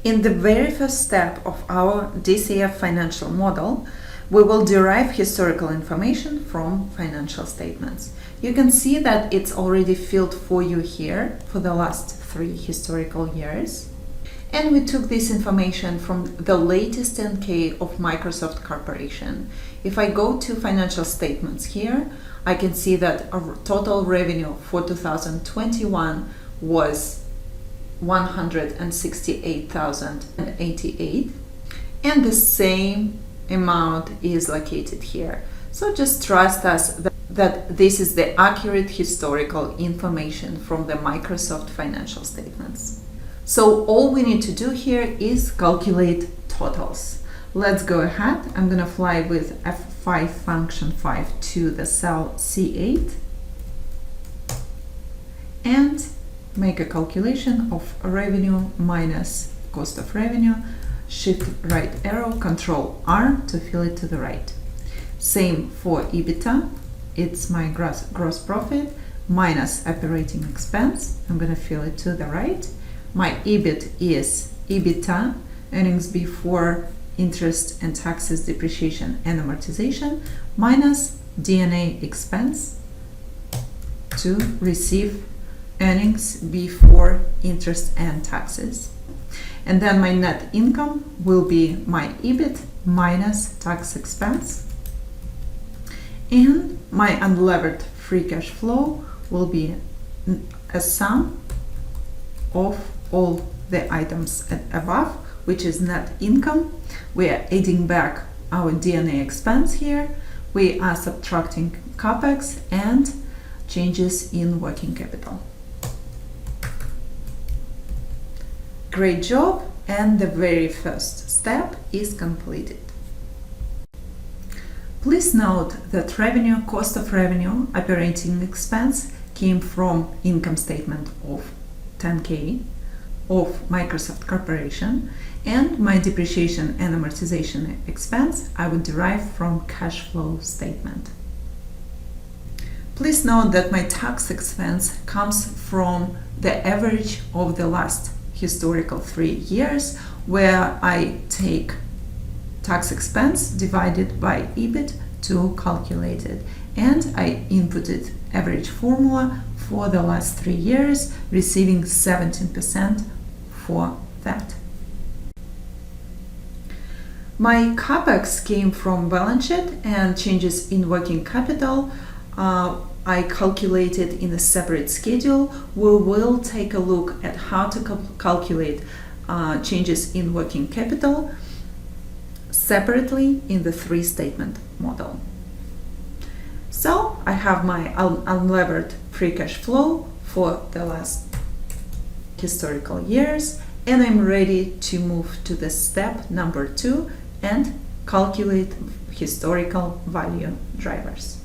In the very first step of our DCF financial model, we will derive historical information from financial statements. You can see that it's already filled for you here for the last 3 historical years. And we took this information from the latest 10K of Microsoft Corporation. If I go to financial statements here, I can see that our total revenue for 2021 was 168,088, and the same amount is located here. So just trust us that this is the accurate historical information from the Microsoft financial statements. So all we need to do here is calculate totals. Let's go ahead. I'm going to fly with F5 function 5 to the cell C8 and make a calculation of revenue minus cost of revenue. Shift right arrow, Control R to fill it to the right. Same for EBITDA. It's my gross profit minus operating expense. I'm going to fill it to the right. My EBIT is EBITDA, earnings before interest and taxes, depreciation and amortization, minus D&A expense to receive earnings before interest and taxes. And then my net income will be my EBIT minus tax expense. And my unlevered free cash flow will be a sum of all the items above, which is net income. We are adding back our D&A expense here. We are subtracting capex and changes in working capital. Great job, and the very first step is completed. Please note that revenue, cost of revenue, operating expense came from income statement of 10K of Microsoft Corporation, and my depreciation and amortization expense I would derive from cash flow statement. Please note that my tax expense comes from the average of the last historical 3 years, where I take tax expense divided by EBIT to calculate it, and I inputted average formula for the last 3 years, receiving 17% for that. My capex came from balance sheet and changes in working capital. I calculated in a separate schedule. We will take a look at how to calculate changes in working capital separately in the 3-statement model. So I have my unlevered free cash flow for the last historical years, and I'm ready to move to the step number 2 and calculate historical value drivers.